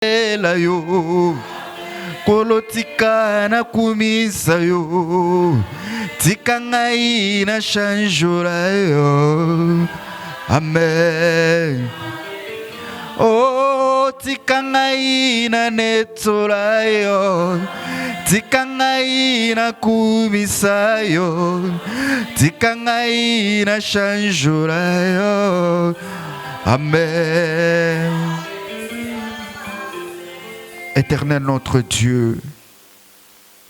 la yo kolotika na kumisa yo tika ngai na chanjola yo amen. Oh tika ngai na netola yo tika ngai na kumisa yo tika ngai na chanjola yo amen. Éternel notre Dieu,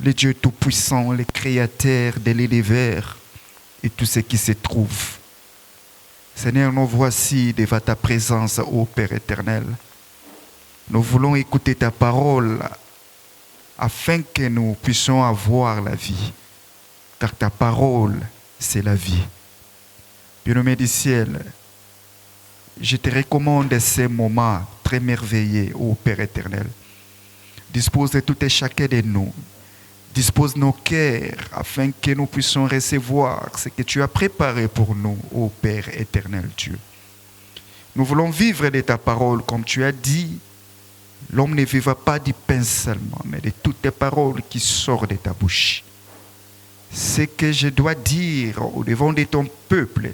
le Dieu tout-puissant, le créateur de l'univers et tout ce qui se trouve. Seigneur, nous voici devant ta présence, ô Père éternel. Nous voulons écouter ta parole afin que nous puissions avoir la vie. Car ta parole, c'est la vie. Bien-aimé du ciel, je te recommande ces moments très merveilleux, ô Père éternel. Dispose de tout et chacun de nous. Dispose nos cœurs afin que nous puissions recevoir ce que tu as préparé pour nous, ô Père éternel Dieu. Nous voulons vivre de ta parole comme tu as dit. L'homme ne vivra pas du pain seulement, mais de toutes tes paroles qui sortent de ta bouche. Ce que je dois dire au devant de ton peuple,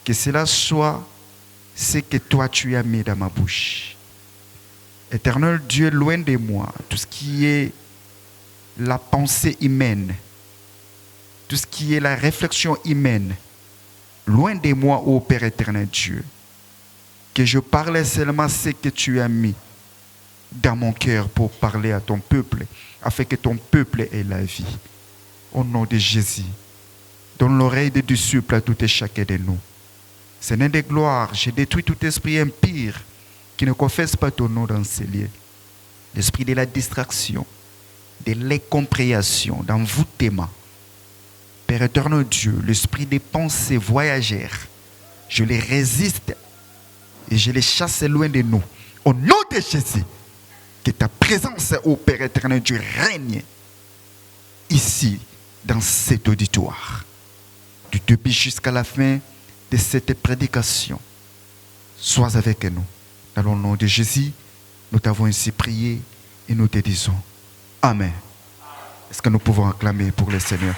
que cela soit ce que toi tu as mis dans ma bouche. Éternel Dieu, loin de moi, tout ce qui est la pensée humaine, tout ce qui est la réflexion humaine, loin de moi, ô Père éternel Dieu, que je parle seulement ce que tu as mis dans mon cœur pour parler à ton peuple, afin que ton peuple ait la vie. Au nom de Jésus, donne l'oreille de disciple à tout et chacun de nous. Seigneur de gloire, je détruis tout esprit impur qui ne confesse pas ton nom dans ces lieux. L'esprit de la distraction, de l'incompréhension, d'envoûtement. Père éternel Dieu, l'esprit des pensées voyagères, je les résiste et je les chasse loin de nous. Au nom de Jésus, que ta présence, ô Père éternel Dieu, règne ici, dans cet auditoire. Du début jusqu'à la fin de cette prédication. Sois avec nous. Dans le nom de Jésus, nous t'avons ainsi prié et nous te disons Amen. Est-ce que nous pouvons acclamer pour le Seigneur?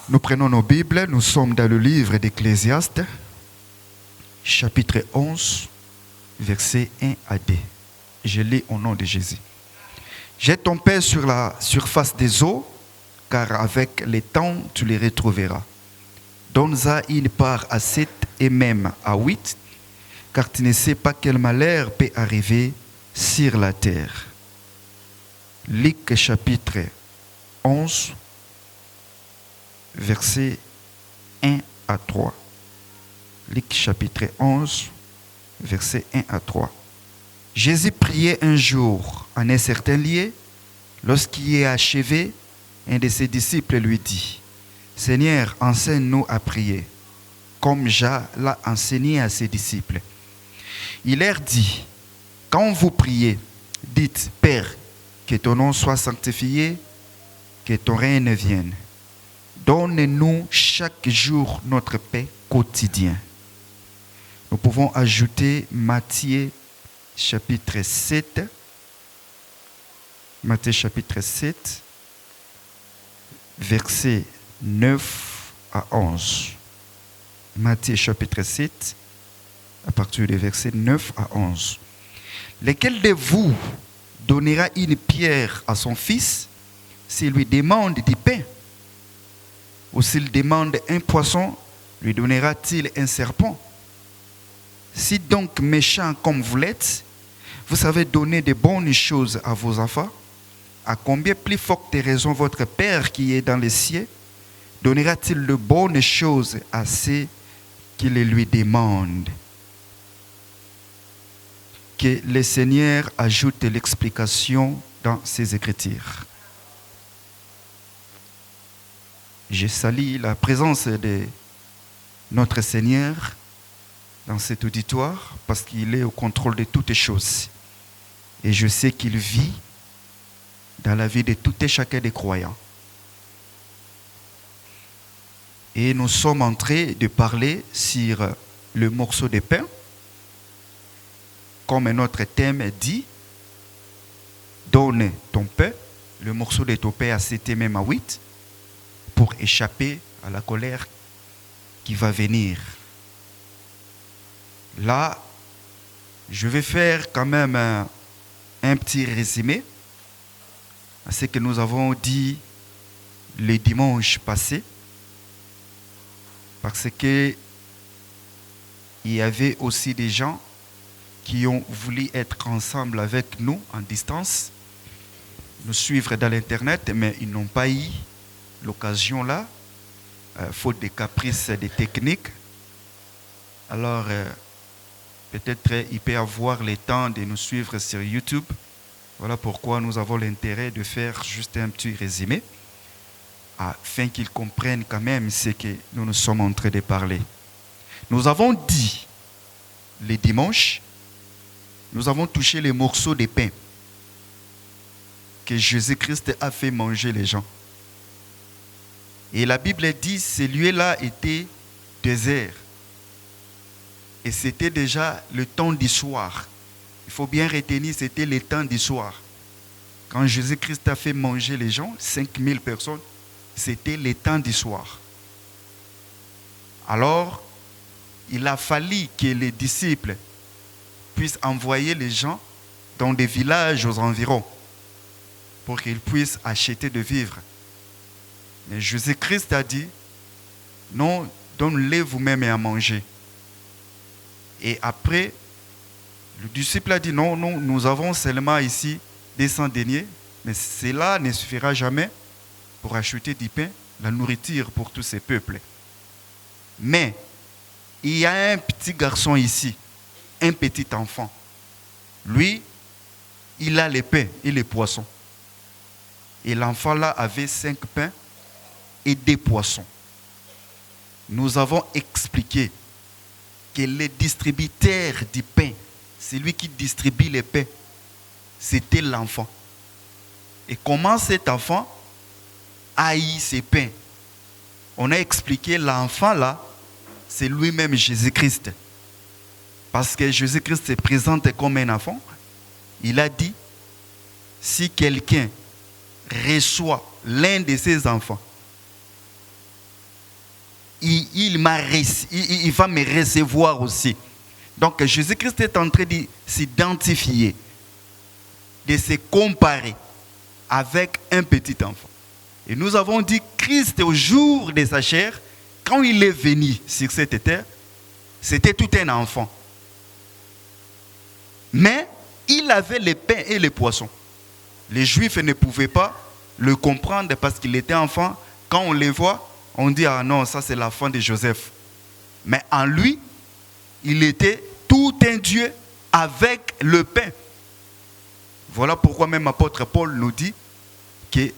Nous prenons nos Bibles, nous sommes dans le livre d'Ecclésiaste, chapitre 11, versets 1 à 2. Je lis au nom de Jésus. Jette ton pain sur la surface des eaux, car avec le temps tu les retrouveras. Donne-en une part à 7 et même à 8, car tu ne sais pas quel malheur peut arriver sur la terre. Luc chapitre 11, versets 1 à 3. Luc chapitre 11, versets 1 à 3. Jésus priait un jour en un certain lieu. Lorsqu'il est achevé, un de ses disciples lui dit, « Seigneur, enseigne-nous à prier, comme Jean l'a enseigné à ses disciples. » Il leur dit, « Quand vous priez, dites, Père, que ton nom soit sanctifié, que ton règne vienne. Donne-nous chaque jour notre pain quotidien. » Nous pouvons ajouter Matthieu chapitre 7. Matthieu chapitre 7, versets 9 à 11. Matthieu chapitre 7, à partir des versets 9 à 11. Lequel de vous donnera une pierre à son fils s'il lui demande du pain? Ou s'il demande un poisson, lui donnera-t-il un serpent? Si donc méchant comme vous l'êtes, vous savez donner de bonnes choses à vos enfants, à combien plus forte raison votre Père qui est dans les cieux donnera-t-il de bonnes choses à ceux qui les lui demandent? Que le Seigneur ajoute l'explication dans ses Écritures. Je salue la présence de notre Seigneur dans cet auditoire parce qu'il est au contrôle de toutes choses. Et je sais qu'il vit dans la vie de tout et chacun des croyants. Et nous sommes en train de parler sur le morceau de pain. comme notre thème dit, donne ton pain, le morceau de ton pain à 7 et même à 8, pour échapper à la colère qui va venir. Là, je vais faire quand même un petit résumé à ce que nous avons dit le dimanche passé, parce que il y avait aussi des gens qui ont voulu être ensemble avec nous en distance, nous suivre dans l'internet, mais ils n'ont pas eu l'occasion là, faute des caprices des techniques. Alors, peut-être il peut avoir le temps de nous suivre sur YouTube. Voilà pourquoi nous avons l'intérêt de faire juste un petit résumé, afin qu'ils comprennent quand même ce que nous sommes en train de parler. Nous avons dit, les dimanches, nous avons touché les morceaux de pain que Jésus-Christ a fait manger les gens. Et la Bible dit, ce lieu-là était désert. Et c'était déjà le temps du soir. Il faut bien retenir, c'était le temps du soir. Quand Jésus-Christ a fait manger les gens, 5000 personnes, c'était le temps du soir. Alors, il a fallu que les disciples puissent envoyer les gens dans des villages aux environs pour qu'ils puissent acheter de vivres. Mais Jésus-Christ a dit, non, donne-les vous-même à manger. Et après, le disciple a dit, non, nous avons seulement ici des 100 deniers, mais cela ne suffira jamais pour acheter du pain, la nourriture pour tous ces peuples. Mais, il y a un petit garçon ici, un petit enfant. Lui, il a les pains et les poissons. Et l'enfant là avait 5 pains et 2 poissons. Nous avons expliqué que le distributeur du pain, c'est lui qui distribue les pains, c'était l'enfant. Et comment cet enfant a eu ces pains? On a expliqué l'enfant là, c'est lui-même Jésus-Christ. Parce que Jésus-Christ se présente comme un enfant. Il a dit, si quelqu'un reçoit l'un de ses enfants, il va me recevoir aussi. Donc Jésus-Christ est en train de s'identifier, de se comparer avec un petit enfant. Et nous avons dit, Christ au jour de sa chair, quand il est venu sur cette terre, c'était tout un enfant. Mais il avait les pains et les poissons. Les Juifs ne pouvaient pas le comprendre parce qu'il était enfant. Quand on les voit, on dit, ah non, ça c'est l'enfant de Joseph. Mais en lui, il était tout un Dieu avec le pain. Voilà pourquoi même l'apôtre Paul nous dit que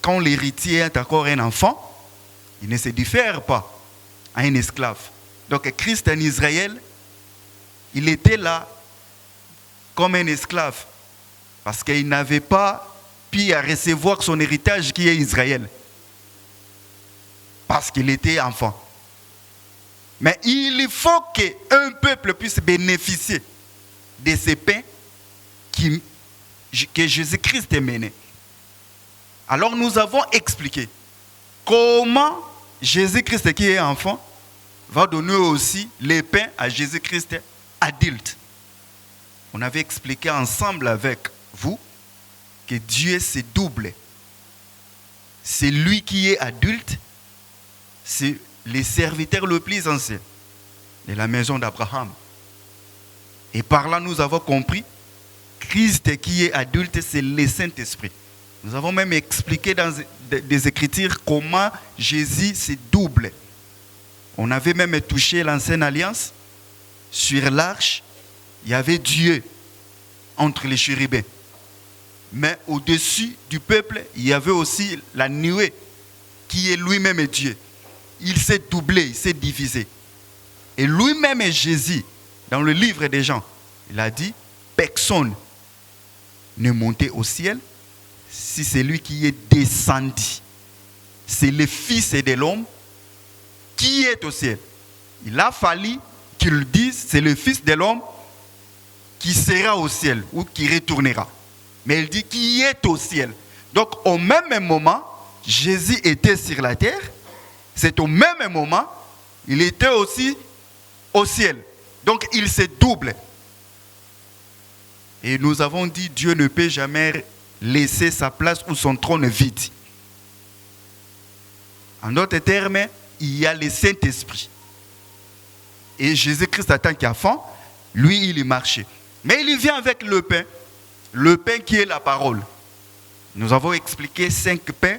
quand l'héritier est encore un enfant, il ne se diffère pas à un esclave. Donc Christ en Israël, il était là comme un esclave parce qu'il n'avait pas pu recevoir son héritage qui est Israël. Parce qu'il était enfant. Mais il faut qu'un peuple puisse bénéficier de ces pains que Jésus-Christ a menés. Alors nous avons expliqué comment Jésus-Christ qui est enfant va donner aussi les pains à Jésus-Christ adulte. On avait expliqué ensemble avec vous que Dieu c'est double. C'est lui qui est adulte, c'est le serviteur le plus ancien de la maison d'Abraham. Et par là, nous avons compris, Christ qui est adulte, c'est le Saint-Esprit. Nous avons même expliqué dans des Écritures comment Jésus c'est double. On avait même touché l'ancienne alliance. Sur l'arche, il y avait Dieu entre les chérubins. Mais au-dessus du peuple, il y avait aussi la nuée qui est lui-même Dieu. Il s'est doublé, il s'est divisé. Et lui-même Jésus, dans le livre des Jean, il a dit, personne ne montait au ciel si c'est lui qui est descendu. C'est le Fils de l'homme qui est au ciel. Il a fallu qu'il dise, c'est le Fils de l'homme qui sera au ciel ou qui retournera. Mais il dit qui est au ciel. Donc au même moment, Jésus était sur la terre. C'est au même moment, il était aussi au ciel. Donc il se double. Et nous avons dit, Dieu ne peut jamais laisser sa place ou son trône vide. En d'autres termes, il y a le Saint-Esprit. Et Jésus-Christ, en tant qu'enfant, lui, il y marchait. Mais il vient avec le pain qui est la parole. Nous avons expliqué 5 pains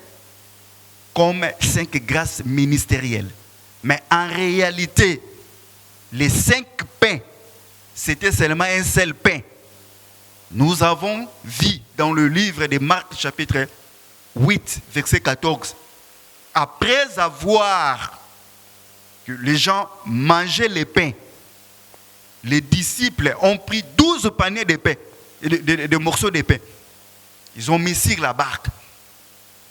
comme 5 grâces ministérielles. Mais en réalité, les 5 pains, c'était seulement un seul pain. Nous avons vu dans le livre de Marc, chapitre 8, verset 14, après avoir que les gens mangeaient les pains, les disciples ont pris 12 paniers de pain, de morceaux de pain. Ils ont mis sur la barque.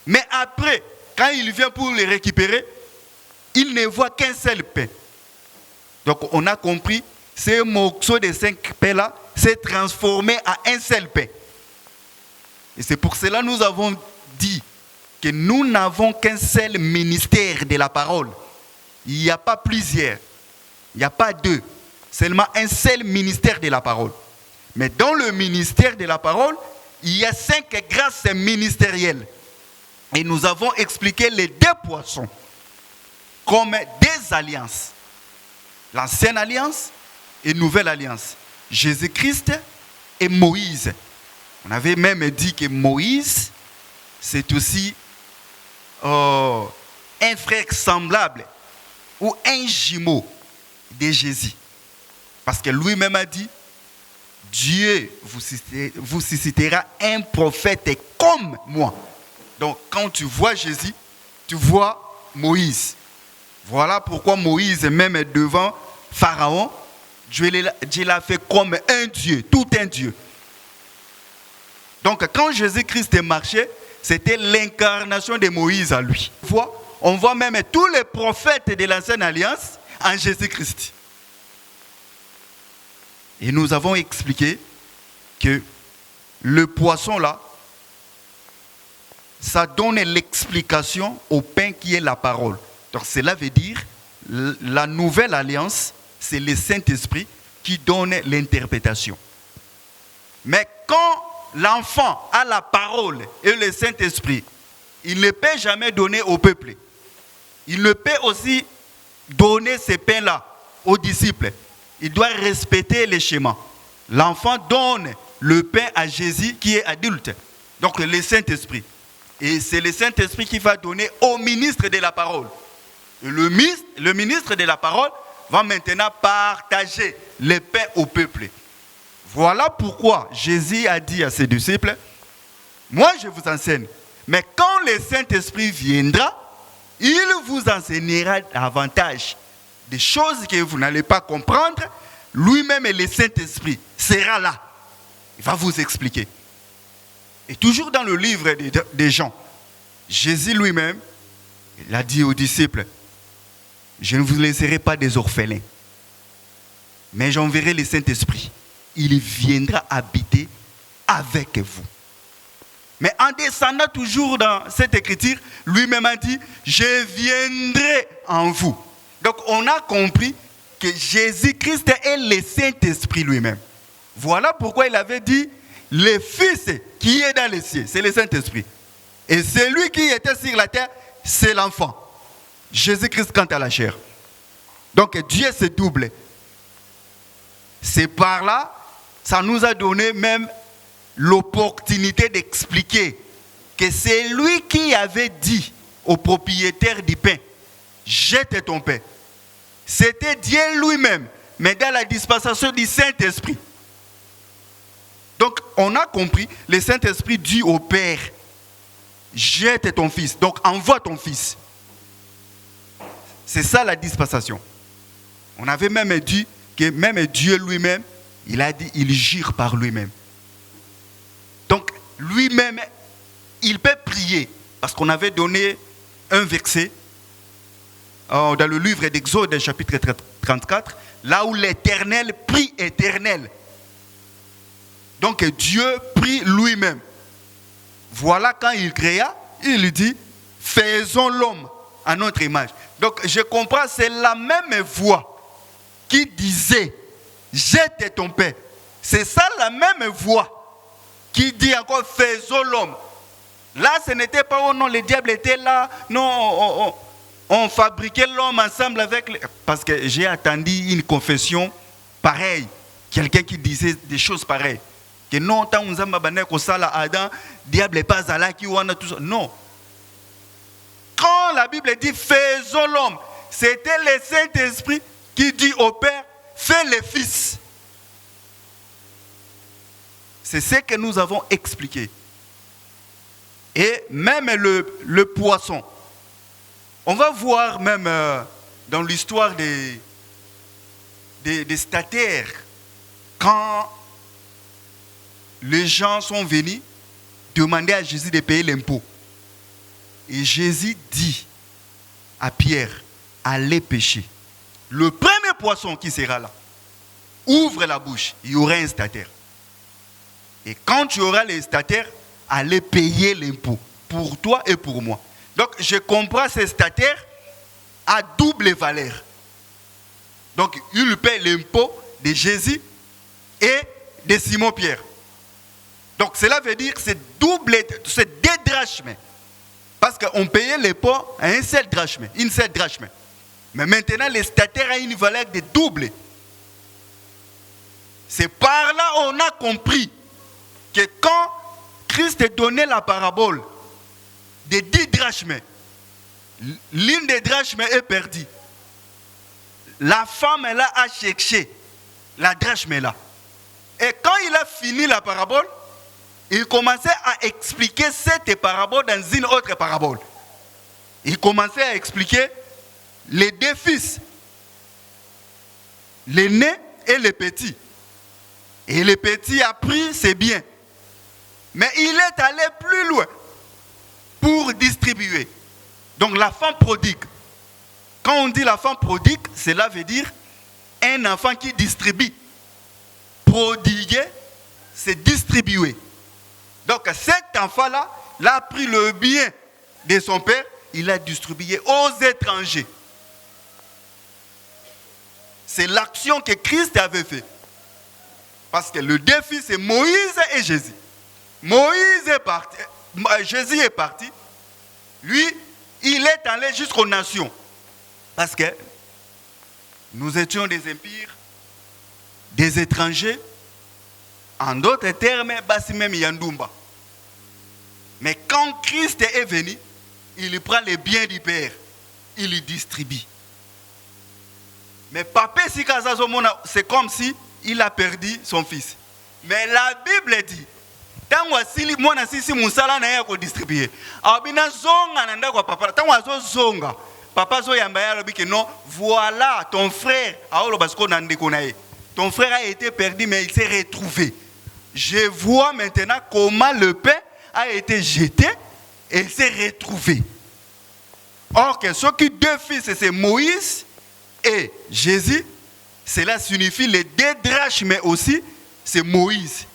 Mais après, quand il vient pour les récupérer, il ne voit qu'un seul pain. Donc on a compris, ces morceaux de 5 pains-là s'est transformé en un seul pain. Et c'est pour cela que nous avons dit que nous n'avons qu'un seul ministère de la parole. Il n'y a pas plusieurs, il n'y a pas 2, seulement un seul ministère de la parole. Mais dans le ministère de la parole, il y a 5 grâces ministérielles. Et nous avons expliqué les 2 poissons comme des alliances. L'ancienne alliance et nouvelle alliance. Jésus-Christ et Moïse. On avait même dit que Moïse, c'est aussi un frère semblable ou un jumeau de Jésus. Parce que lui-même a dit, Dieu vous suscitera un prophète comme moi. Donc quand tu vois Jésus, tu vois Moïse. Voilà pourquoi Moïse, même devant Pharaon, Dieu l'a fait comme un Dieu, tout un Dieu. Donc quand Jésus-Christ marchait, c'était l'incarnation de Moïse à lui. On voit même tous les prophètes de l'Ancienne Alliance en Jésus-Christ. Et nous avons expliqué que le poisson là, ça donne l'explication au pain qui est la parole. Donc cela veut dire, la nouvelle alliance, c'est le Saint-Esprit qui donne l'interprétation. Mais quand l'enfant a la parole et le Saint-Esprit, il ne peut jamais donner au peuple. Il ne peut aussi donner ces pains-là aux disciples. Il doit respecter les schémas. L'enfant donne le pain à Jésus qui est adulte. Donc le Saint-Esprit. Et c'est le Saint-Esprit qui va donner au ministre de la parole. Et le ministre de la parole va maintenant partager le pain au peuple. Voilà pourquoi Jésus a dit à ses disciples, moi je vous enseigne, mais quand le Saint-Esprit viendra, il vous enseignera davantage des choses que vous n'allez pas comprendre. Lui-même et le Saint-Esprit sera là. Il va vous expliquer. Et toujours dans le livre des Jean, Jésus lui-même, il a dit aux disciples, je ne vous laisserai pas des orphelins, mais j'enverrai le Saint-Esprit. Il viendra habiter avec vous. Mais en descendant toujours dans cette écriture, lui-même a dit, je viendrai en vous. Donc on a compris que Jésus-Christ est le Saint-Esprit lui-même. Voilà pourquoi il avait dit, le Fils qui est dans les cieux, c'est le Saint-Esprit. Et celui qui était sur la terre, c'est l'enfant. Jésus-Christ quant à la chair. Donc Dieu se double. C'est par là, ça nous a donné même l'opportunité d'expliquer que c'est lui qui avait dit au propriétaire du pain, jette ton pain. C'était Dieu lui-même, mais dans la dispensation du Saint-Esprit. Donc on a compris, le Saint-Esprit dit au Père, jette ton fils, donc envoie ton fils. C'est ça la dispensation. On avait même dit que même Dieu lui-même, il a dit, il jure par lui-même. Donc lui-même, il peut prier, parce qu'on avait donné un verset dans le livre d'Exode, chapitre 34, là où l'Éternel prie Éternel. Donc Dieu prit lui-même. Voilà quand il créa, il dit, faisons l'homme à notre image. Donc je comprends, c'est la même voix qui disait, jette ton père. C'est ça la même voix qui dit encore, faisons l'homme. Là, ce n'était pas, oh non, le diable était là, non, on fabriquait l'homme ensemble avec... Parce que j'ai attendu une confession pareille, quelqu'un qui disait des choses pareilles. Que non, tant on a bané que ça, Adam, diable n'est pas là, qui a tout ça. Non. Quand la Bible dit faisons l'homme, c'était le Saint-Esprit qui dit au Père, fais le Fils. C'est ce que nous avons expliqué. Et même le poisson. On va voir même dans l'histoire des stataires, quand les gens sont venus demander à Jésus de payer l'impôt. Et Jésus dit à Pierre, allez pêcher. Le premier poisson qui sera là, ouvre la bouche, il y aura un stataire. Et quand tu auras les stataires, allez payer l'impôt pour toi et pour moi. Donc je comprends ces stataires à double valeur. Donc il paie l'impôt de Jésus et de Simon-Pierre. Donc cela veut dire que c'est deux drachmes. Parce qu'on payait l'impôt à une seule drachme. Mais maintenant, les stataires ont une valeur de double. C'est par là qu'on a compris que quand Christ donnait la parabole des 10 drachmes, l'une des drachmes est perdue. La femme là a cherché la drachme là. Et quand il a fini la parabole, il commençait à expliquer cette parabole dans une autre parabole. Il commençait à expliquer les deux fils, l'aîné et le petit. Et le petit a pris ses biens. Mais il est allé plus loin pour distribuer. Donc la femme prodigue. Quand on dit la femme prodigue, cela veut dire un enfant qui distribue. Prodiguer, c'est distribuer. Donc cet enfant-là, il a pris le bien de son père, il l'a distribué aux étrangers. C'est l'action que Christ avait fait. Parce que le défi, c'est Moïse et Jésus. Moïse est parti, Jésus est parti. Lui, il est allé jusqu'aux nations. Parce que nous étions des empires, des étrangers. En d'autres termes, basi même Yandumba. Mais quand Christ est venu, il prend les biens du Père, il les distribue. Mais papa, c'est comme si il a perdu son fils. Mais la Bible dit, tant wasili mwana sisi musala na yako distribuer. Abina zonga nanda kwa papa, tant wazo zonga. Papa zo yamba ya lobi que non, voilà ton frère, aolo basko nande konae. Ton frère a été perdu mais il s'est retrouvé. Je vois maintenant comment le pain a été jeté et s'est retrouvé. Or que ceux qui deux fils, c'est Moïse et Jésus, cela signifie les deux drachmes, mais aussi c'est Moïse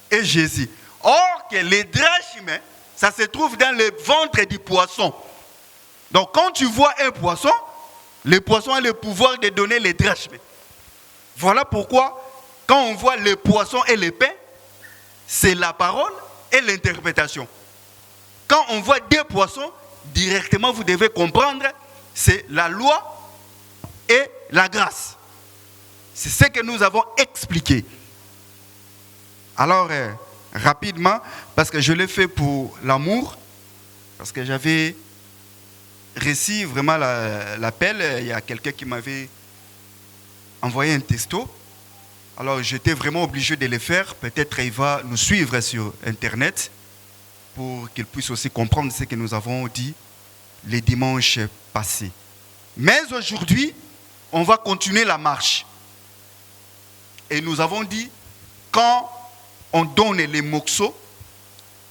et Jésus. Or que les drachmes, ça se trouve dans le ventre du poisson. Donc quand tu vois un poisson, le poisson a le pouvoir de donner les drachmes. Voilà pourquoi quand on voit le poisson et le pain, c'est la parole et l'interprétation. Quand on voit deux poissons, directement vous devez comprendre, c'est la loi et la grâce. C'est ce que nous avons expliqué. Alors, rapidement, parce que je l'ai fait pour l'amour, parce que j'avais reçu vraiment l'appel, il y a quelqu'un qui m'avait envoyé un texto. Alors j'étais vraiment obligé de le faire. Peut-être il va nous suivre sur Internet pour qu'il puisse aussi comprendre ce que nous avons dit les dimanches passés. Mais aujourd'hui, on va continuer la marche. Et nous avons dit, quand on donne les morceaux,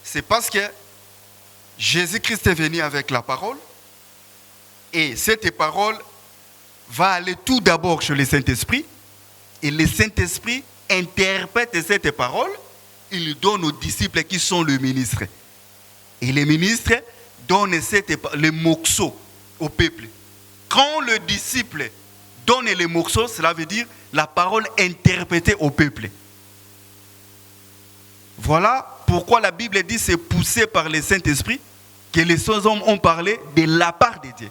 c'est parce que Jésus-Christ est venu avec la parole. Et cette parole va aller tout d'abord chez le Saint-Esprit. Et le Saint-Esprit interprète cette parole il donne aux disciples qui sont les ministres. Et les ministres donnent les morceaux au peuple. Quand le disciple donne les morceaux, cela veut dire la parole interprétée au peuple. Voilà pourquoi la Bible dit c'est poussé par le Saint-Esprit que les hommes ont parlé de la part de Dieu.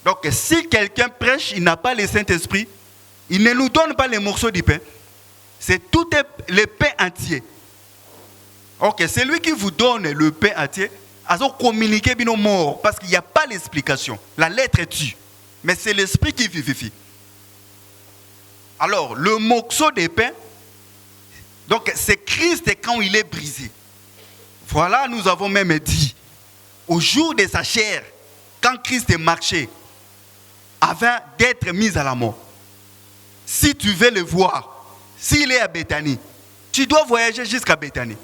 Donc si quelqu'un prêche, il n'a pas le Saint-Esprit, il ne nous donne pas les morceaux du pain. C'est tout le pain entier. Ok, c'est lui qui vous donne le pain entier. À communiquer bien mort parce qu'il n'y a pas l'explication. La lettre tue, mais c'est l'esprit qui vivifie. Alors, le morceau de pain, donc c'est Christ quand il est brisé. Voilà, nous avons même dit, au jour de sa chair, quand Christ est marché, avant d'être mis à la mort, si tu veux le voir, s'il est à Béthanie, tu dois voyager jusqu'à Béthanie.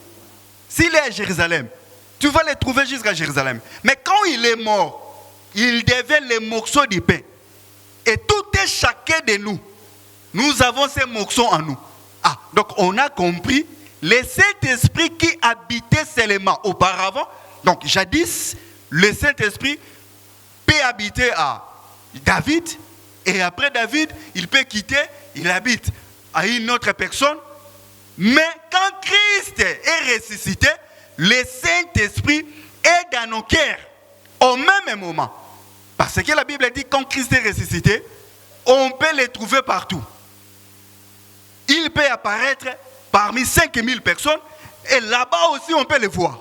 S'il est à Jérusalem, tu vas le trouver jusqu'à Jérusalem. Mais quand il est mort, il devient les morceaux du pain. Et tout est chacun de nous. Nous avons ces morceaux en nous. Ah, donc on a compris, le Saint-Esprit qui habitait seulement auparavant, donc jadis, le Saint-Esprit peut habiter à David, et après David, il peut quitter, il habite à une autre personne. Mais quand Christ est ressuscité, le Saint-Esprit est dans nos cœurs au même moment. Parce que la Bible dit que quand Christ est ressuscité, on peut le trouver partout. Il peut apparaître parmi 5000 personnes et là-bas aussi on peut le voir.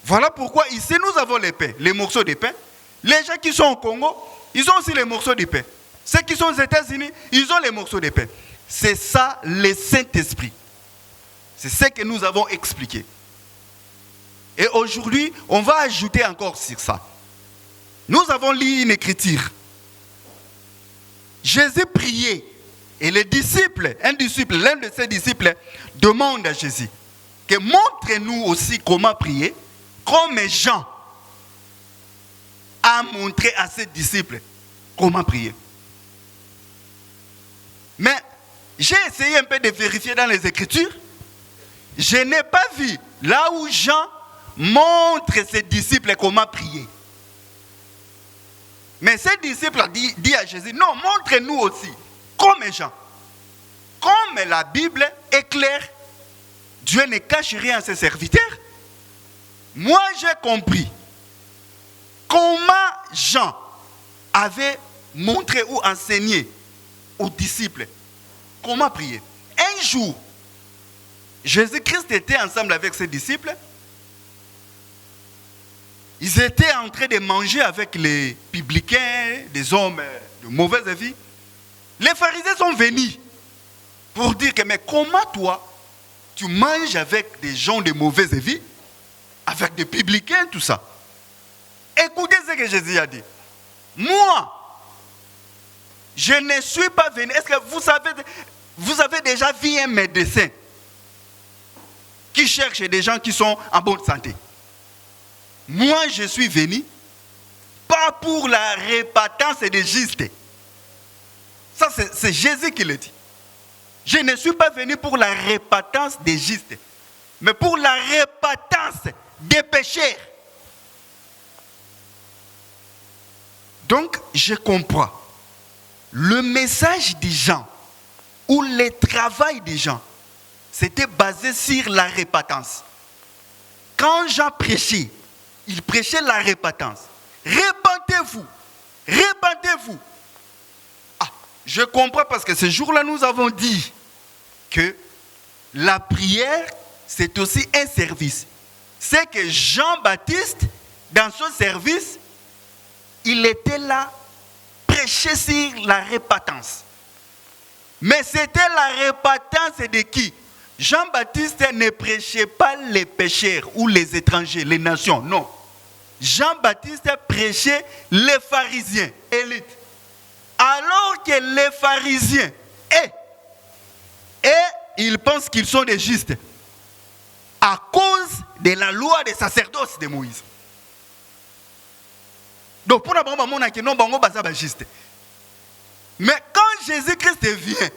Voilà pourquoi ici nous avons les pains, les morceaux de pain. Les gens qui sont au Congo, ils ont aussi les morceaux de pain. Ceux qui sont aux États-Unis, ils ont les morceaux de pain. C'est ça le Saint-Esprit. C'est ce que nous avons expliqué. Et aujourd'hui, on va ajouter encore sur ça. Nous avons lu une écriture. Jésus priait. Et les disciples, l'un de ses disciples, demande à Jésus que montre-nous aussi comment prier, comme Jean a montré à ses disciples comment prier. Mais j'ai essayé un peu de vérifier dans les Écritures. Je n'ai pas vu là où Jean montre ses disciples comment prier. Mais ses disciples dit à Jésus, non, montre-nous aussi, comme Jean. Comme la Bible est claire, Dieu ne cache rien à ses serviteurs. Moi, j'ai compris comment Jean avait montré ou enseigné aux disciples comment prier. Un jour, Jésus-Christ était ensemble avec ses disciples. Ils étaient en train de manger avec les publicains, des hommes de mauvaise vie. Les pharisiens sont venus pour dire que, mais comment toi, tu manges avec des gens de mauvaise vie, avec des publicains, tout ça. Écoutez ce que Jésus a dit. Moi, je ne suis pas venu. Est-ce que vous avez déjà vu un médecin qui cherche des gens qui sont en bonne santé? Moi, je suis venu pas pour la répatance des justes. Ça, c'est Jésus qui le dit. Je ne suis pas venu pour la répatance des justes, mais pour la répatance des pécheurs. Donc, je comprends. Le message des gens ou le travail des gens, c'était basé sur la répatance. Quand Jean prêchait, il prêchait la répatance. Répentez-vous, répentez-vous. Ah, je comprends parce que ce jour-là, nous avons dit que la prière, c'est aussi un service. C'est que Jean-Baptiste, dans son service, il était là, prêcher sur la répatance. Mais c'était la répatance de qui? Jean-Baptiste ne prêchait pas les pécheurs ou les étrangers, les nations, non. Jean-Baptiste prêchait les pharisiens, élites. Alors que les pharisiens, ils pensent qu'ils sont des justes à cause de la loi des sacerdoces de Moïse. Donc pour la on a non bango basa juste. Mais quand Jésus-Christ vient,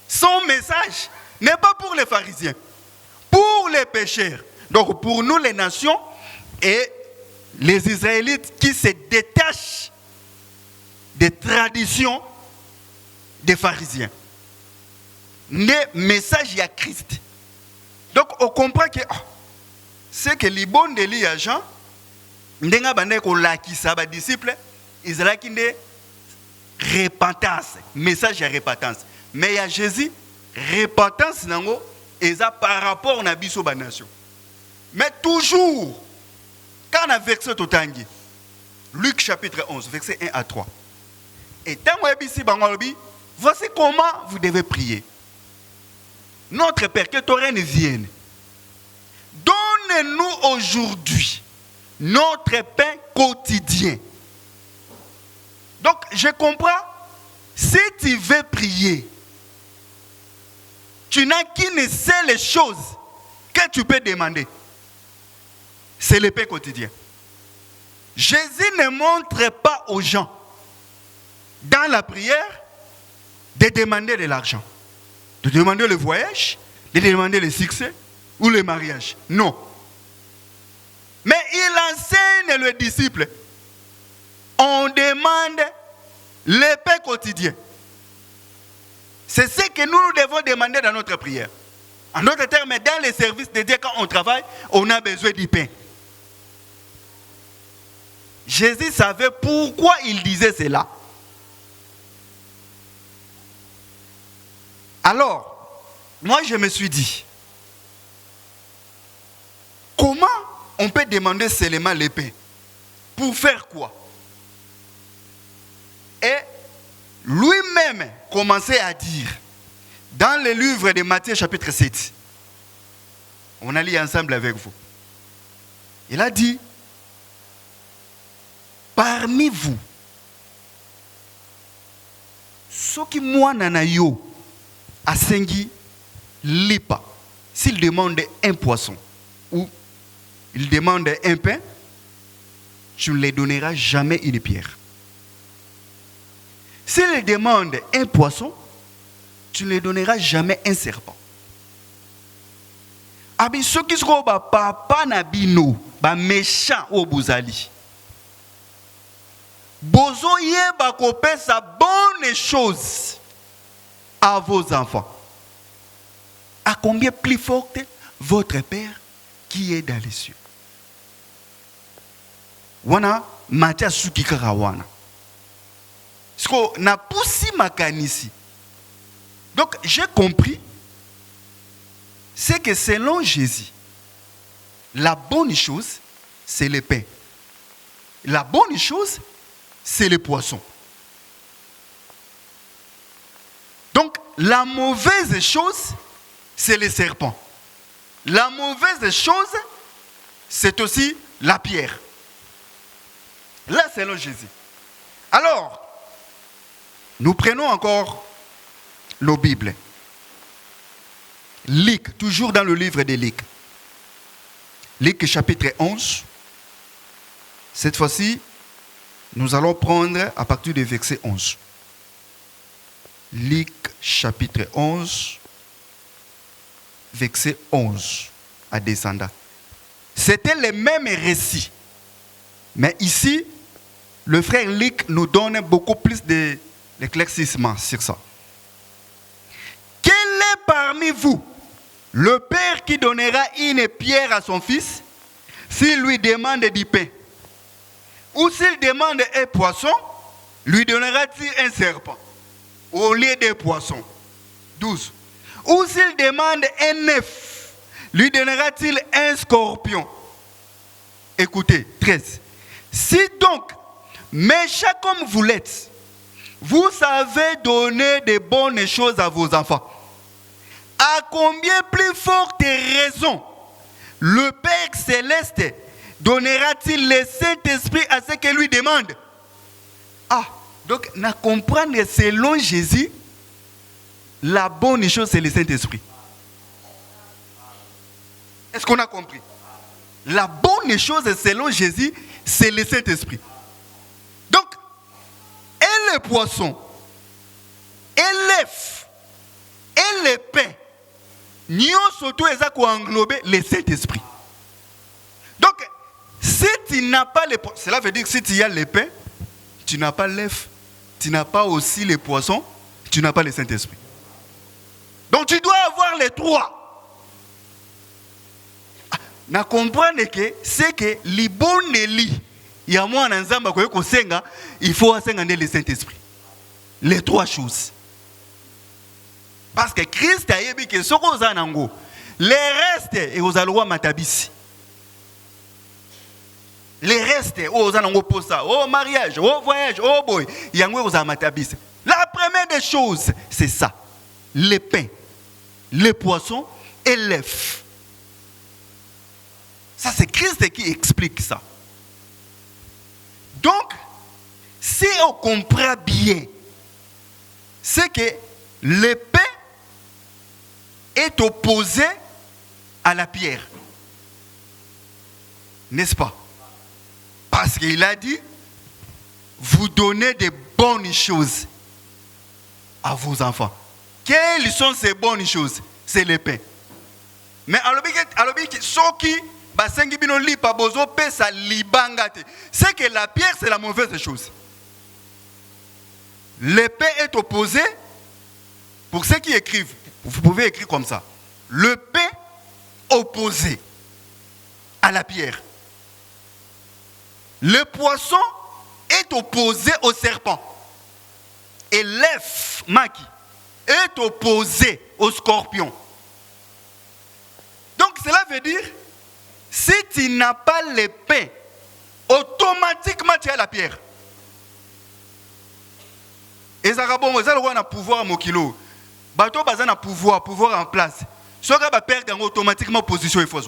son message n'est pas pour pour les pharisiens, pour les pécheurs, donc pour nous les nations et les Israélites qui se détachent des traditions des pharisiens. Le message à Christ. Donc on comprend que c'est que les bons délits à Jean, ndenga bande ko lakisa ba disciples, Israël qui ne repentance, message de repentance. Mais il y a Jésus, repentance nango et ça par rapport à biso ba nation. Mais toujours quand on a verset totangi, Luc chapitre 11, verset 1 à 3. Et dans le Bangolobi, voici comment vous devez prier. Notre Père, que ton règne vienne. Donne-nous aujourd'hui notre pain quotidien. Donc, je comprends, si tu veux prier, tu n'as qu'une seule chose que tu peux demander. C'est le pain quotidien. Jésus ne montre pas aux gens, dans la prière, de demander de l'argent, de demander le voyage, de demander le succès ou le mariage. Non. Mais il enseigne les disciples. On demande le pain quotidien. C'est ce que nous devons demander dans notre prière. En d'autres termes, dans les services de Dieu, quand on travaille, on a besoin du pain. Jésus savait pourquoi il disait cela. Alors, moi je me suis dit, comment on peut demander seulement le pain? Pour faire quoi? Et lui-même commençait à dire, dans le livre de Matthieu chapitre 7, on a lu ensemble avec vous, il a dit, parmi vous, ceux qui moi nanayo a sengi lipa, s'il demande un poisson ou il demande un pain, tu ne lui donneras jamais une pierre. S'il demande un poisson, tu ne lui donneras jamais un serpent. Abi ceux qui sont papa nabino, ba méchant au bouzali. Bozo yeba kope sa bonne chose à vos enfants. À combien plus forte votre Père qui est dans les cieux. Wana matia suki karawana. Parce na poussé makanisi. Donc j'ai compris, c'est que selon Jésus, la bonne chose, c'est le pain. La bonne chose, c'est le poisson. Donc la mauvaise chose, c'est le serpent. La mauvaise chose, c'est aussi la pierre. Là, selon Jésus. Alors, nous prenons encore nos Bibles. Luc, toujours dans le livre de Luc. Luc chapitre 11. Cette fois-ci, nous allons prendre à partir du verset 11. Luc chapitre 11, verset 11 à descendant. C'était le même récit. Mais ici, le frère Luc nous donne beaucoup plus d'éclaircissement sur ça. Quel est parmi vous le père qui donnera une pierre à son fils s'il lui demande du pain? Ou s'il demande un poisson, lui donnera-t-il un serpent au lieu des poissons? 12. Ou s'il demande un œuf, lui donnera-t-il un scorpion? Écoutez, 13. Si donc, méchant comme vous l'êtes, vous savez donner de bonnes choses à vos enfants, à combien plus forte raison le Père Céleste donnera-t-il le Saint-Esprit à ceux qui lui demandent? Ah, donc, on comprendre selon Jésus, la bonne chose c'est le Saint-Esprit. Est-ce qu'on a compris? La bonne chose selon Jésus, c'est le Saint-Esprit. Donc, et le poisson, et l'œuf, et le pain surtout englober le Saint-Esprit. Donc, si tu n'as pas les poissons, cela veut dire que si tu as les pains, tu n'as pas l'œuf, tu n'as pas aussi les poissons, tu n'as pas le Saint-Esprit. Donc tu dois avoir les trois. Na comprendre que c'est que les bons li, il y a moi en ensemble il faut assengander le Saint-Esprit. Les trois choses. Parce que Christ a dit que ce qu'on a nango, les restes et aux alois matabisi. Les restes aux anango pour ça, au mariage, au voyage, au boy, il y a aux matabisi. La première des choses, c'est ça. Les pains, les poissons et l'œuf. Ça, c'est Christ qui explique ça. Donc, si on comprend bien, c'est que le pain est opposé à la pierre. N'est-ce pas? Parce qu'il a dit, vous donnez des bonnes choses à vos enfants. Quelles sont ces bonnes choses? C'est le pain. Mais alors qui c'est que la pierre, c'est la mauvaise chose. Le pain est opposé, pour ceux qui écrivent, vous pouvez écrire comme ça. Le pain opposé à la pierre. Le poisson est opposé au serpent. Et l'œuf, Maki, est opposé au scorpion. Donc cela veut dire, si tu n'as pas le pain, automatiquement tu as la pierre. Et ça bon, ça le a pouvoir mon kilo. Bateau bazan a pouvoir en place. Ce gars va perdre automatiquement position et faut.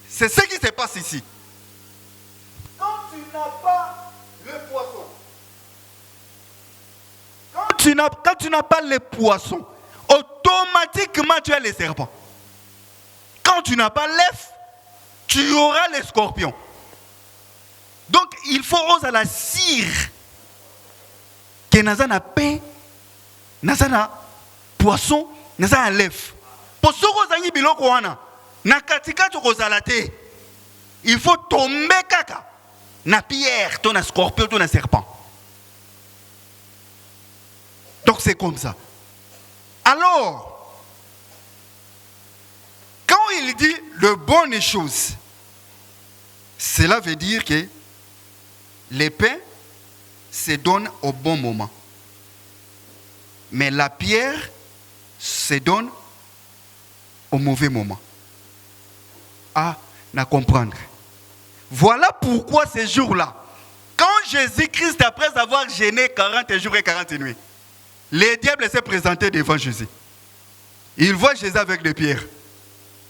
C'est ce qui se passe ici. Quand tu n'as pas le poisson, quand tu n'as pas les poissons, automatiquement tu as les serpents. Quand tu n'as pas l'œuf, tu auras les scorpions. Donc il faut oser la cire que nazana pain, nazana poisson, nazana l'œuf. Pour ce que vous biloko wana, na katika tu kozalate, il faut tomber kaka na pierre, ton scorpion, ton serpent. Donc c'est comme ça. Alors, quand il dit de bonnes choses, cela veut dire que les pains se donnent au bon moment. Mais la pierre se donne au mauvais moment. Ah, à comprendre. Voilà pourquoi ces jours-là, quand Jésus-Christ, après avoir jeûné 40 jours et 40 nuits, le diable s'est présenté devant Jésus. Il voit Jésus avec les pierres.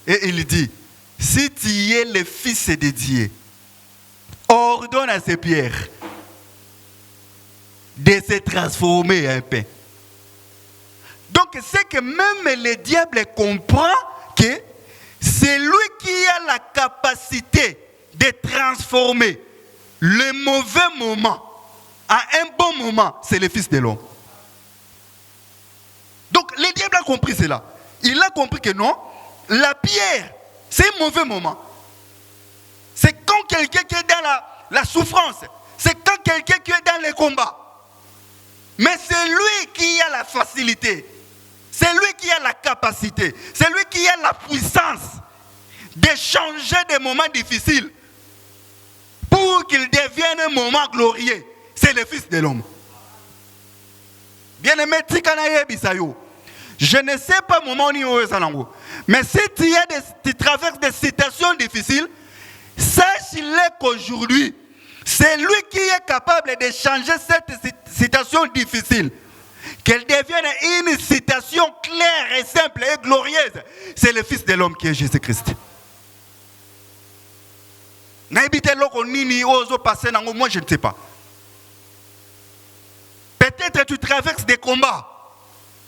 Et il dit, si tu es le Fils de Dieu, ordonne à ces pierres de se transformer en pain. Donc c'est que même le diable comprend que c'est lui qui a la capacité de transformer le mauvais moment en un bon moment, c'est le Fils de l'homme. Donc le diable a compris cela. Il a compris que non, la pierre, c'est un mauvais moment. C'est quand quelqu'un qui est dans la souffrance. C'est quand quelqu'un qui est dans le combat. Mais c'est lui qui a la facilité. C'est lui qui a la capacité. C'est lui qui a la puissance de changer des moments difficiles pour qu'il devienne un moment glorieux. C'est le Fils de l'homme. Bien-aimé, je ne sais pas moment où il mais si tu traverses des situations difficiles, sache-le qu'aujourd'hui, c'est lui qui est capable de changer cette situation difficile. Qu'elle devienne une situation claire et simple et glorieuse. C'est le Fils de l'homme qui est Jésus-Christ. Moi, je ne sais pas. Peut-être tu traverses des combats.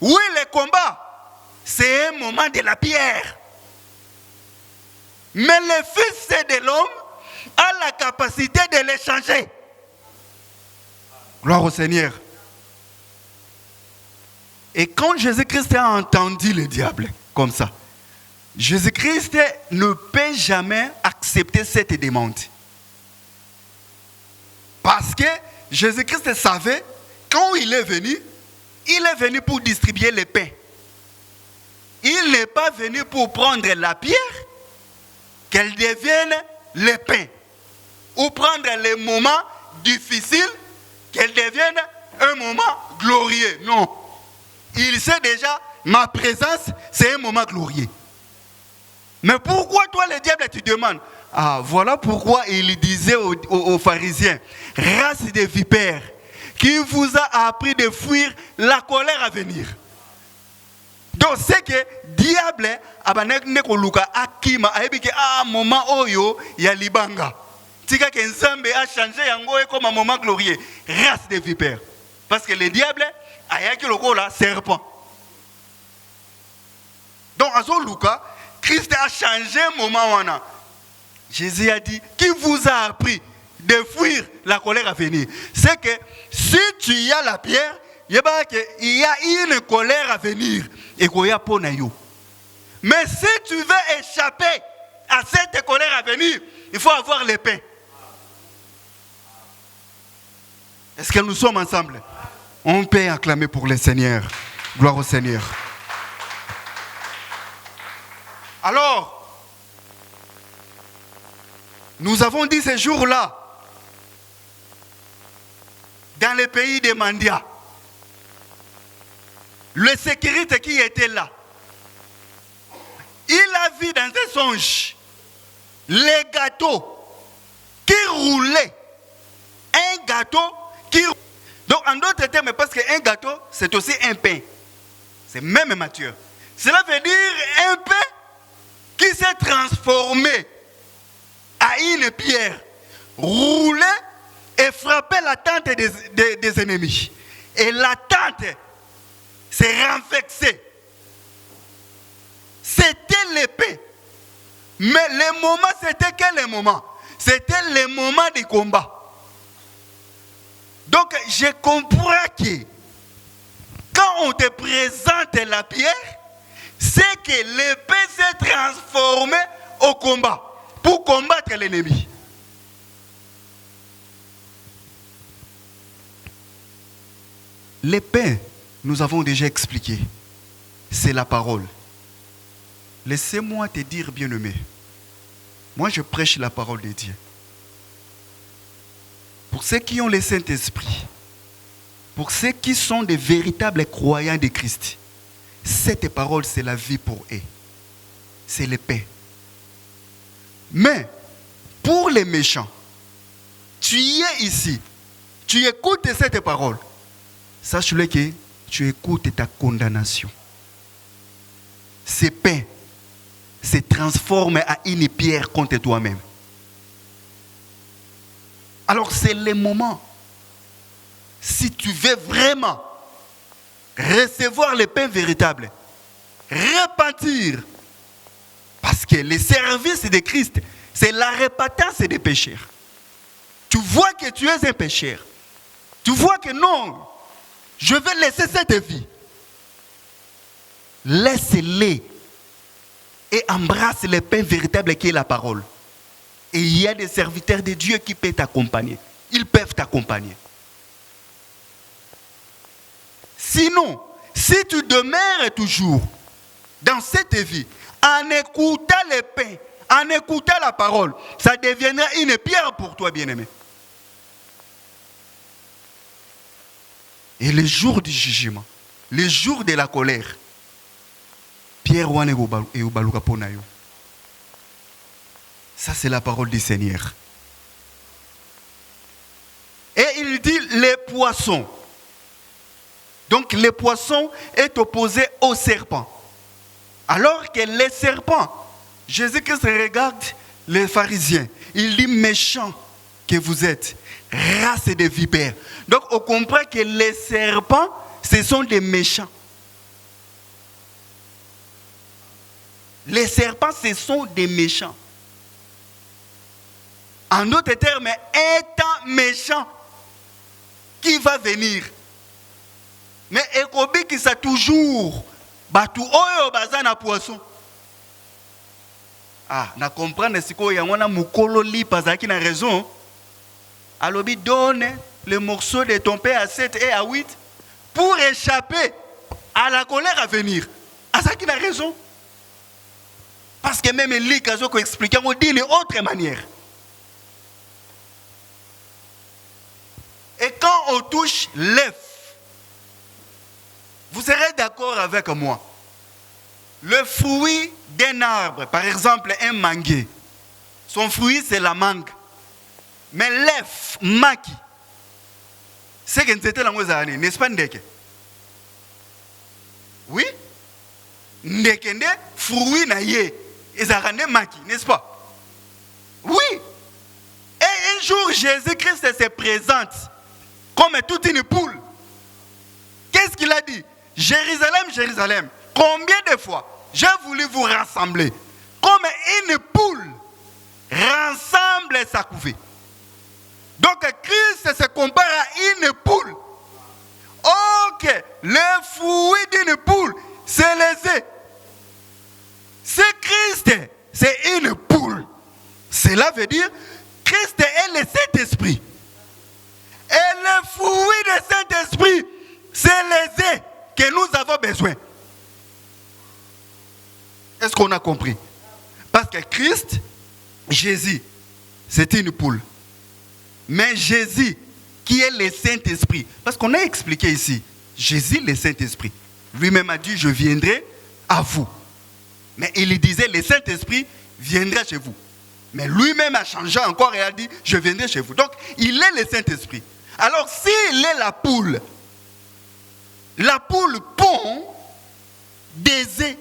Oui, les combats, c'est un moment de la pierre. Mais le Fils de l'homme a la capacité de les changer. Gloire au Seigneur. Et quand Jésus-Christ a entendu le diable comme ça, Jésus-Christ ne peut jamais accepter cette demande. Parce que Jésus-Christ savait, quand il est venu pour distribuer les pains. Il n'est pas venu pour prendre la pierre, qu'elle devienne le pain. Ou prendre les moments difficiles, qu'elle devienne un moment glorieux. Non. Il sait déjà, ma présence, c'est un moment glorieux. Mais pourquoi toi, le diable, tu demandes? Ah, voilà pourquoi il disait aux pharisiens, race de vipères, qui vous a appris de fuir la colère à venir. Donc c'est que diable abanek luka akima aibike moment oyo ya libanga. Tika que Nzambe a changé yango comme un moment glorieux, race de vipères. Parce que le diable a yaki loko la serpent. Donc à ce Luka, Christ a changé moment wana. Jésus a dit, qui vous a appris de fuir la colère à venir? C'est que si tu as la pierre, il y a une colère à venir. Et qu'il y a pour naïo. Mais si tu veux échapper à cette colère à venir, il faut avoir les pains. Est-ce que nous sommes ensemble? On peut acclamer pour le Seigneur. Gloire au Seigneur. Alors, nous avons dit ce jour-là, dans le pays des Mandia, le sécurité qui était là, il a vu dans ses songes les gâteaux qui roulaient. Un gâteau qui... Donc en d'autres termes, parce qu'un gâteau, c'est aussi un pain. C'est même mature. Cela veut dire un pain qui s'est transformé à une pierre, roulé et frappé la tente des ennemis. Et la tente s'est renversée. C'était l'épée. Mais le moment, c'était quel moment? C'était le moment du combat. Donc, je comprends que quand on te présente la pierre, c'est que l'épée s'est transformée au combat pour combattre l'ennemi. L'épée, nous avons déjà expliqué, c'est la parole. Laissez-moi te dire, bien-aimé, moi je prêche la parole de Dieu. Pour ceux qui ont le Saint-Esprit, pour ceux qui sont des véritables croyants de Christ, cette parole, c'est la vie pour eux. C'est l'épée. Mais, pour les méchants, tu y es ici, tu écoutes cette parole, sache-le que tu écoutes ta condamnation. Ces pains se transforment en une pierre contre toi-même. Alors c'est le moment. Si tu veux vraiment recevoir le pain véritable, repentir, parce que le service de Christ, c'est la repentance des pécheurs. Tu vois que tu es un pécheur. Tu vois que non, je vais laisser cette vie. Laisse-les et embrasse le pain véritable qui est la parole. Et il y a des serviteurs de Dieu qui peuvent t'accompagner. Ils peuvent t'accompagner. Sinon, si tu demeures toujours dans cette vie, en écoutant le pain, en écoutant la parole, ça deviendra une pierre pour toi, bien-aimé. Et le jour du jugement, le jour de la colère, Pierre wane et Ubaluka Ponayo. Ça, c'est la parole du Seigneur. Et il dit les poissons. Donc, le poisson est opposé au serpent. Alors que les serpents, Jésus-Christ regarde les pharisiens. Il dit méchants que vous êtes, race de vipères. Donc, on comprend que les serpents, ce sont des méchants. Les serpents, ce sont des méchants. En d'autres termes, étant méchant, qui va venir? Mais ekobi qui ça toujours batu oyo bazana poisson. Ah, na comprendre siko ya wana mukolo li pazaki na raison. Alobi donne le morceau de ton père à 7 et à 8 pour échapper à la colère à venir. Azaki na raison. Parce que même li kazo ko expliquer on dit d'une autre manière. Et quand on touche l'œuf, vous serez d'accord avec moi. Le fruit d'un arbre, par exemple un manguier, son fruit c'est la mangue. Mais l'œuf, maki, c'est que c'était la mouza année, n'est-ce pas ndeke? Oui? Ndeke nde, fruit na ye, ezarane maki, n'est-ce pas? Oui. Et un jour, Jésus-Christ se présente comme toute une poule. Qu'est-ce qu'il a dit? Jérusalem, Jérusalem, combien de fois j'ai voulu vous rassembler comme une poule rassemble sa couvée. Donc Christ se compare à une poule. Ok, le fruit d'une poule, c'est les œufs. C'est Christ, c'est une poule. Cela veut dire Christ est le Saint-Esprit. Et le fruit du Saint-Esprit, c'est les œufs que nous avons besoin. Est-ce qu'on a compris? Parce que Christ, Jésus, c'est une poule. Mais Jésus, qui est le Saint-Esprit, parce qu'on a expliqué ici, Jésus, le Saint-Esprit, lui-même a dit, je viendrai à vous. Mais il disait, le Saint-Esprit viendra chez vous. Mais lui-même a changé encore et a dit, je viendrai chez vous. Donc, il est le Saint-Esprit. Alors, s'il est la poule pond des œufs.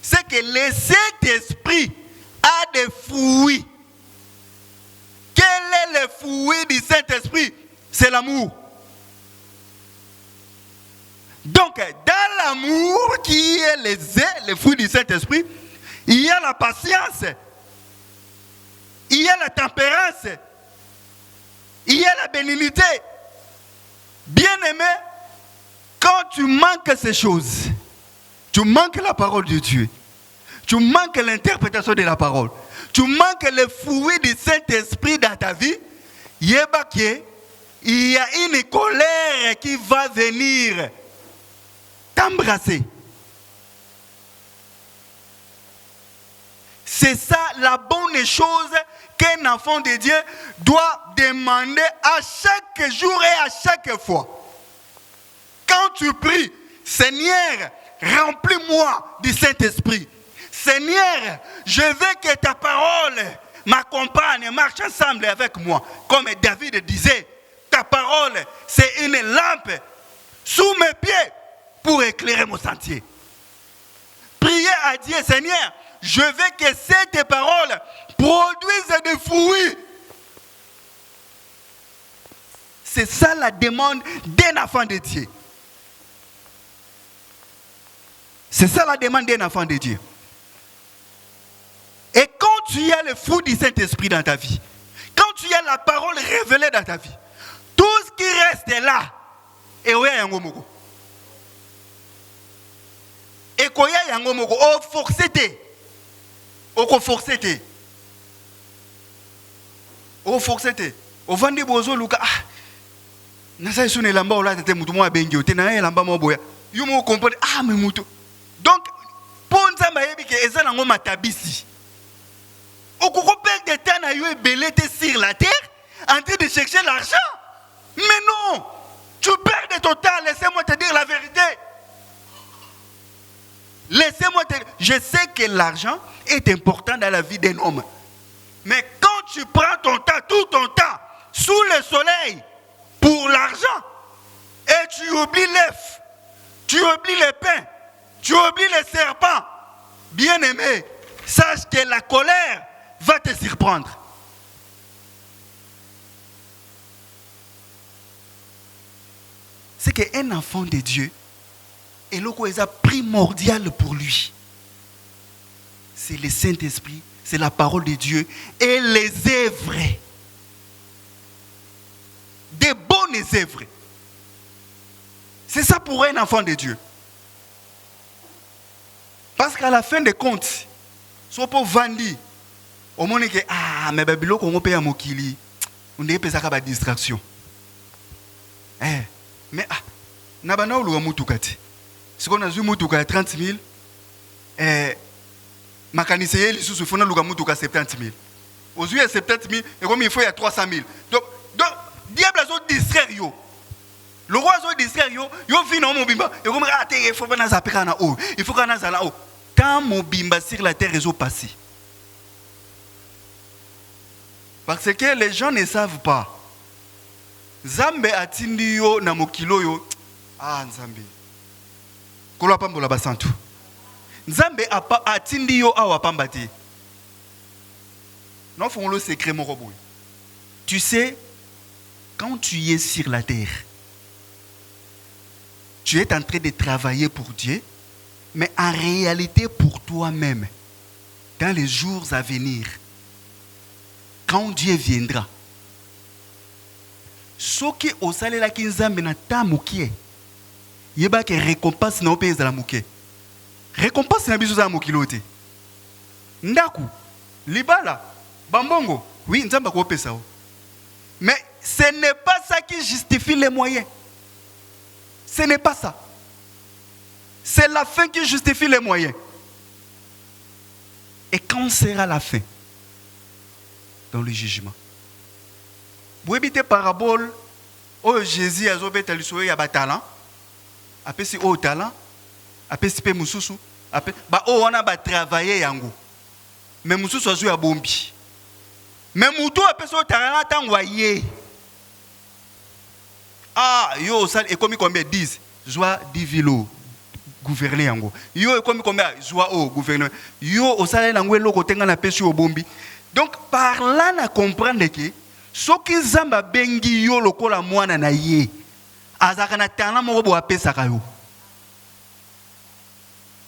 C'est que le Saint-Esprit a des fruits. Quel est le fruit du Saint-Esprit? C'est l'amour. Donc, dans l'amour qui est les fruits du Saint-Esprit, il y a la patience, il y a la tempérance, il y a la bénignité. Bien-aimé, quand tu manques ces choses, tu manques la parole de Dieu, tu manques l'interprétation de la parole, tu manques le fruit du Saint-Esprit dans ta vie, il y a une colère qui va venir t'embrasser. C'est ça la bonne chose qu'un enfant de Dieu doit demander à chaque jour et à chaque fois. Quand tu pries, Seigneur, remplis-moi du Saint-Esprit. Seigneur, je veux que ta parole m'accompagne, marche ensemble avec moi. Comme David disait, ta parole, c'est une lampe sous mes pieds pour éclairer mon sentier. Priez à Dieu, Seigneur, je veux que cette parole produise des fruits. C'est ça la demande d'un enfant de Dieu. C'est ça la demande d'un enfant de Dieu. Et quand tu as le fruit du Saint-Esprit dans ta vie, quand tu as la parole révélée dans ta vie, tout ce qui reste là, et oui, yangomoko. Et quoi yangomoko, oh forcété, oh forcété, oh forcété, oh vandi bozo luka ah, nasa isune lamba ola tete mutu mo abengi ote na ye lamba mo boya, yumo comprendre ah mais mutu. Donc pour nzamba yebi ke eza nango matabisi. Okoko perdre de temps à yo belete sur la terre en train de chercher l'argent. Mais non, tu perds de ton temps, laissez-moi te dire la vérité. Laissez-moi te dire, je sais que l'argent est important dans la vie d'un homme. Mais quand tu prends ton temps, tout ton temps, sous le soleil, pour l'argent, et tu oublies l'œuf, tu oublies le pain, tu oublies les serpents, bien aimé, sache que la colère va te surprendre. C'est qu'un enfant de Dieu, et le est primordial pour lui. C'est le Saint-Esprit, c'est la parole de Dieu et les œuvres. Des bonnes œuvres. C'est ça pour un enfant de Dieu. Parce qu'à la fin des comptes, si on peut vendre, au moment que mais babilo qu'on paye à mokili, on ne peut pas distraction. Mais nabana ou le mutukati. Si on a vu mutuka 30 000, mécanicien il sous fona luga mutuka 70 000. Aux yeux 70 000 et comme il faut il y a 300 000. Donc diable a distraire yo. Le roi a distraire yo vient dans mon bimba et comme il faut pas zapper kana haut. Il faut kana zala haut. Tant mon bimba sur la terre est passé. Parce que les gens ne savent pas. Zambe atindi yo na mokilo yo. Nzambe. Kolo pambola basantu. Nzambe atindi yo awa pambati. Non font le secret mon robot. Tu sais, quand tu es sur la terre, tu es en train de travailler pour Dieu, mais en réalité pour toi-même, dans les jours à venir, quand Dieu viendra, ce qui au salaire la kinzambe na ta mukie, yeba ke récompense na opé za la mukie. Récompense na biso za mokilote. Ndaku, libala, bambongo, oui, nzamba ko pesa o. Mais ce n'est pas ça qui justifie les moyens. Ce n'est pas ça. C'est la fin qui justifie les moyens. Et quand sera la fin? Dans le jugement. Vous évitez parabole, oh Jésus a zobé talusoué ya talent, après si au talent, après si pe mususu, après bah oh on a ba travailler yango, mais mususu a joué à bombi, mais muto après so talent tangwaye. Yo ça et comme combien 10, joie 10 vilo gouverner yango. Yo comme combien joie au gouvernement. Yo au salaire yango loko tenga na pesi au bombi. Donc par là na comprendre que ce qui zamba bengi yo lokola mwana na ye azaka na tana moko bo apesa kayo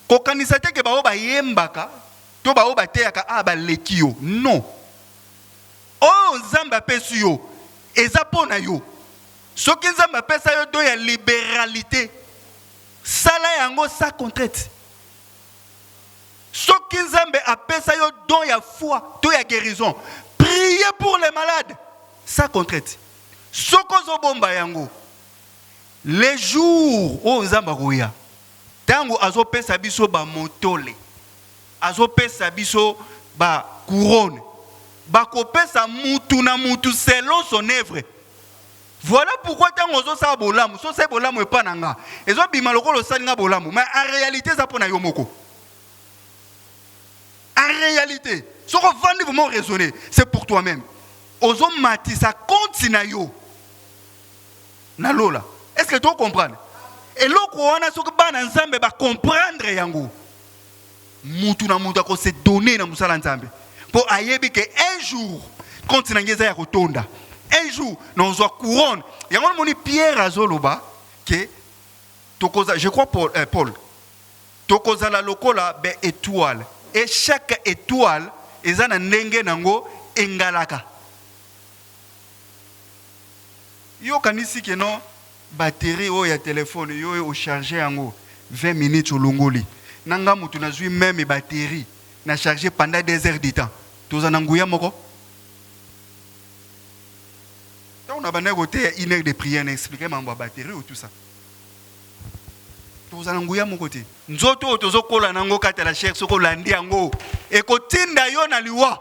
ko kanisa te ke ba yembaka to ba teyaka ba lekio non zamba pesu yo eza pona yo ce qui zamba pesa yo do ya libéralité sala yango sa contrainte ce qui zamba apesa yo don ya foi to ya guérison priez pour les malades. Ça contrainte. Sokozo bomba yango. Les jours où nzamba koya. Tango azope sabiso ba motole. Azope sabiso ba couronne. Ba kopesa mutu na mutu selon son œuvre. Voilà pourquoi tango ozo sa bolamu, so se bolamu e pa nanga. Ezo bima lokolo salinga bolamu, mais en réalité ça pona yo moko. En réalité, ce qu'on va vraiment raisonner, c'est pour toi-même. Ozo mati ça continue yo. Na lola. Est-ce que tu comprends? Et loko wana soko bana nzambe ba comprendre yango. Mutu na mutu ko se donner na musala nzambe. Pour ayebi que un jour continue ngeza ya kotonda. Un jour nous zo couronne. Yango moni Pierre azoloba que tokoza je crois Paul. Tokoza la lokola be étoile. Et chaque étoile est un ndenge nango engalaka. Yo kanisi ke non batterie o ya téléphone yo o charger yango 20 minutes au longoli. Nanga mutu na zui même batterie na charger pendant 2 heures de temps. Toza nanguya moko. On a bané côté 1 heure de prière n'expliquer mambo batterie ou tout ça. Toza nanguya moko te. Nzoto tozo kola nango kata la cher soko landi yango. E ko tinda yo na liwa.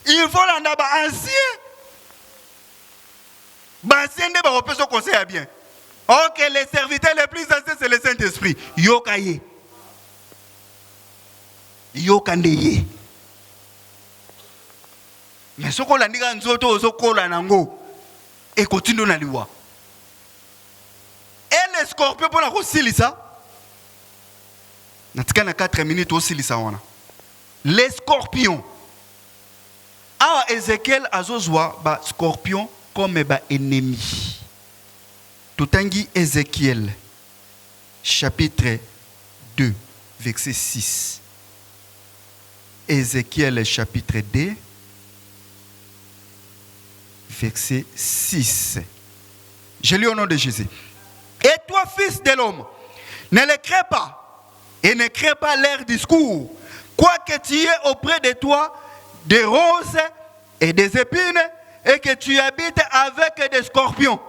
Il faut landa ba ancien. Basende ba repose au conseil à bien. Ok, les serviteurs les plus anciens c'est le Saint-Esprit. Yo kaye. Yo kandeye. Mais soko landi ga nzoto ozo kola nango. E ko tindo na liwa. Et les scorpions pour la kosilisa. Natika na 4 minutes osilisa wana. Les scorpions. Awa Ézéchiel azozwa ba scorpion comme ba ennemi. Totangi Ézéchiel chapitre 2 verset 6. Ézéchiel chapitre 2 verset 6. Je lis au nom de Jésus. Et toi, fils de l'homme, ne les crains pas et ne crains pas leurs discours, quoique tu aies auprès de toi des roses et des épines et que tu habites avec des scorpions.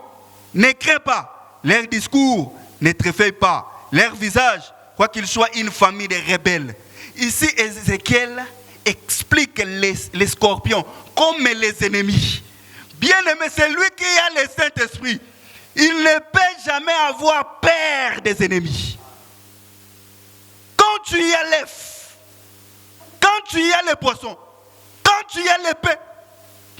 Ne crains pas leurs discours, ne t'effraie pas leur visage, quoiqu'ils soient une famille de rebelles. Ici, Ézéchiel explique les scorpions comme les ennemis. Bien aimé, c'est lui qui a le Saint-Esprit. Il ne peut jamais avoir peur des ennemis. Quand tu y as l'œuf, quand tu y as le poisson, quand tu y as l'épée,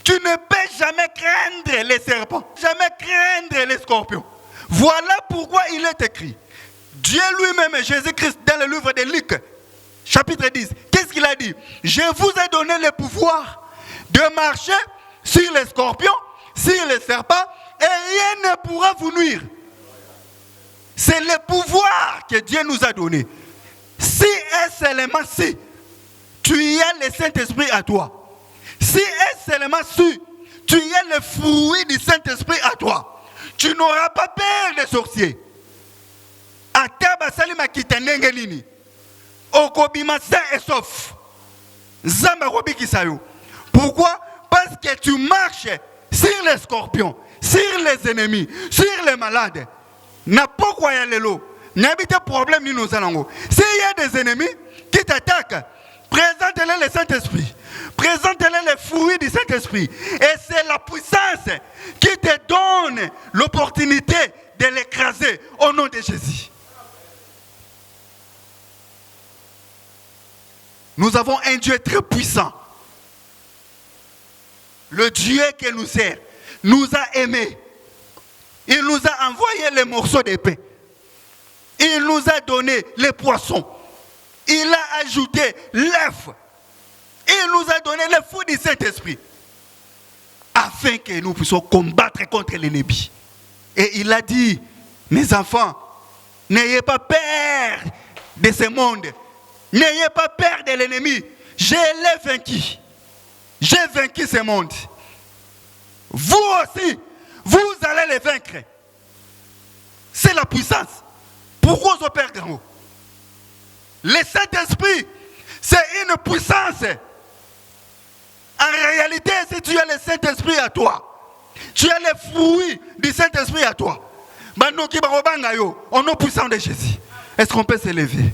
tu ne peux jamais craindre les serpents, jamais craindre les scorpions. Voilà pourquoi il est écrit. Dieu lui-même, Jésus-Christ, dans le livre de Luc, chapitre 10, qu'est-ce qu'il a dit? Je vous ai donné le pouvoir de marcher sur les scorpions, sur les serpents, et rien ne pourra vous nuire. C'est le pouvoir que Dieu nous a donné. Si et seulement si tu y as le Saint-Esprit à toi, si et seulement si tu y as le fruit du Saint-Esprit à toi, tu n'auras pas peur des sorciers. Ataba salima kitanenge nini. Okobima sain et sauf. Zamba robi kisayo. Pourquoi? Parce que tu marches sur les scorpions, sur les ennemis, sur les malades. N'a pas quoi y aller l'eau. N'a pas de problème ni nous allons. S'il y a des ennemis qui t'attaquent, présente-les le Saint-Esprit. Présente-les les fruits du Saint-Esprit. Et c'est la puissance qui te donne l'opportunité de l'écraser au nom de Jésus. Nous avons un Dieu très puissant. Le Dieu qui nous sert nous a aimés. Il nous a envoyé les morceaux d'épée. Il nous a donné les poissons. Il a ajouté l'œuf. Il nous a donné le fruit du Saint-Esprit. Afin que nous puissions combattre contre l'ennemi. Et il a dit, mes enfants, n'ayez pas peur de ce monde. N'ayez pas peur de l'ennemi. Je l'ai vaincu. J'ai vaincu ce monde. Vous aussi, vous allez les vaincre. C'est la puissance. Pourquoi on perd grand? Le Saint-Esprit, c'est une puissance. En réalité, si tu as le Saint-Esprit à toi, tu as les fruits du Saint-Esprit à toi. Au nom puissant de Jésus. Est-ce qu'on peut s'élever?